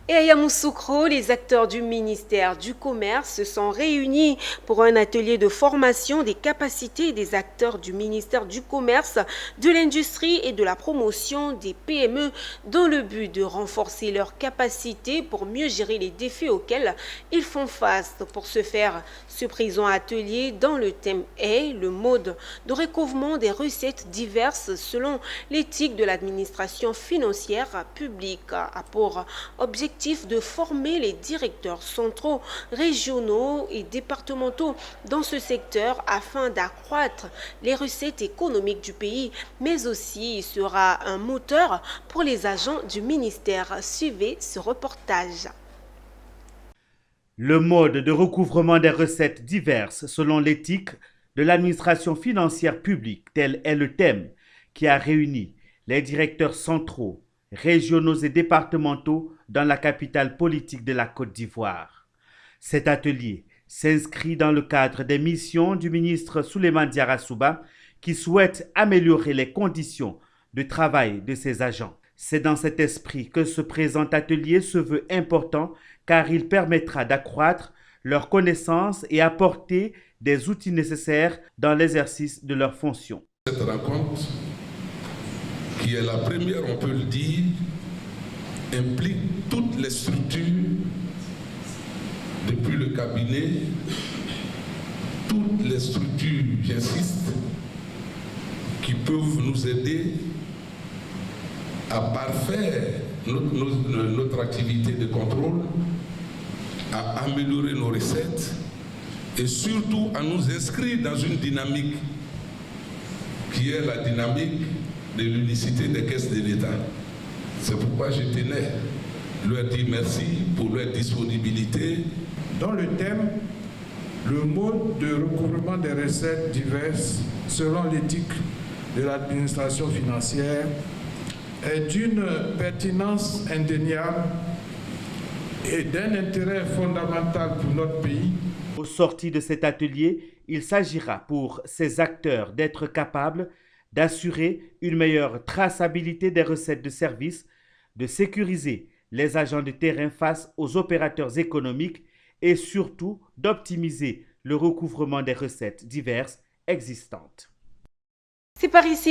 Et à Yamoussoukro, les acteurs du ministère du Commerce se sont réunis pour un atelier de formation des capacités des acteurs du ministère du Commerce, de l'Industrie et de la promotion des PME dans le but de renforcer leurs capacités pour mieux gérer les défis auxquels ils font face. Pour ce faire, ce présent atelier dans le thème est le mode de recouvrement des recettes diverses selon l'éthique de l'administration financière publique a pour objectif de former les directeurs centraux, régionaux et départementaux dans ce secteur afin d'accroître les recettes économiques du pays, mais aussi il sera un moteur pour les agents du ministère. Suivez ce reportage. Le mode de recouvrement des recettes diverses selon l'éthique de l'administration financière publique, tel est le thème qui a réuni les directeurs centraux, régionaux et départementaux dans la capitale politique de la Côte d'Ivoire. Cet atelier s'inscrit dans le cadre des missions du ministre Souleymane Diarra Souba qui souhaite améliorer les conditions de travail de ses agents. C'est dans cet esprit que ce présent atelier se veut important car il permettra d'accroître leurs connaissances et apporter des outils nécessaires dans l'exercice de leurs fonctions. Cette rencontre, qui est la première, on peut le dire, implique toutes les structures, depuis le cabinet, toutes les structures, j'insiste, qui peuvent nous aider à parfaire notre activité de contrôle, à améliorer nos recettes et surtout à nous inscrire dans une dynamique qui est la dynamique de l'unicité des caisses de l'État. C'est pourquoi je tenais leur dire merci pour leur disponibilité. Dans le thème, le mode de recouvrement des recettes diverses selon l'éthique de l'administration financière est d'une pertinence indéniable et d'un intérêt fondamental pour notre pays. Au sortir de cet atelier, il s'agira pour ces acteurs d'être capables d'assurer une meilleure traçabilité des recettes de services, de sécuriser les agents de terrain face aux opérateurs économiques et surtout d'optimiser le recouvrement des recettes diverses existantes. C'est par ici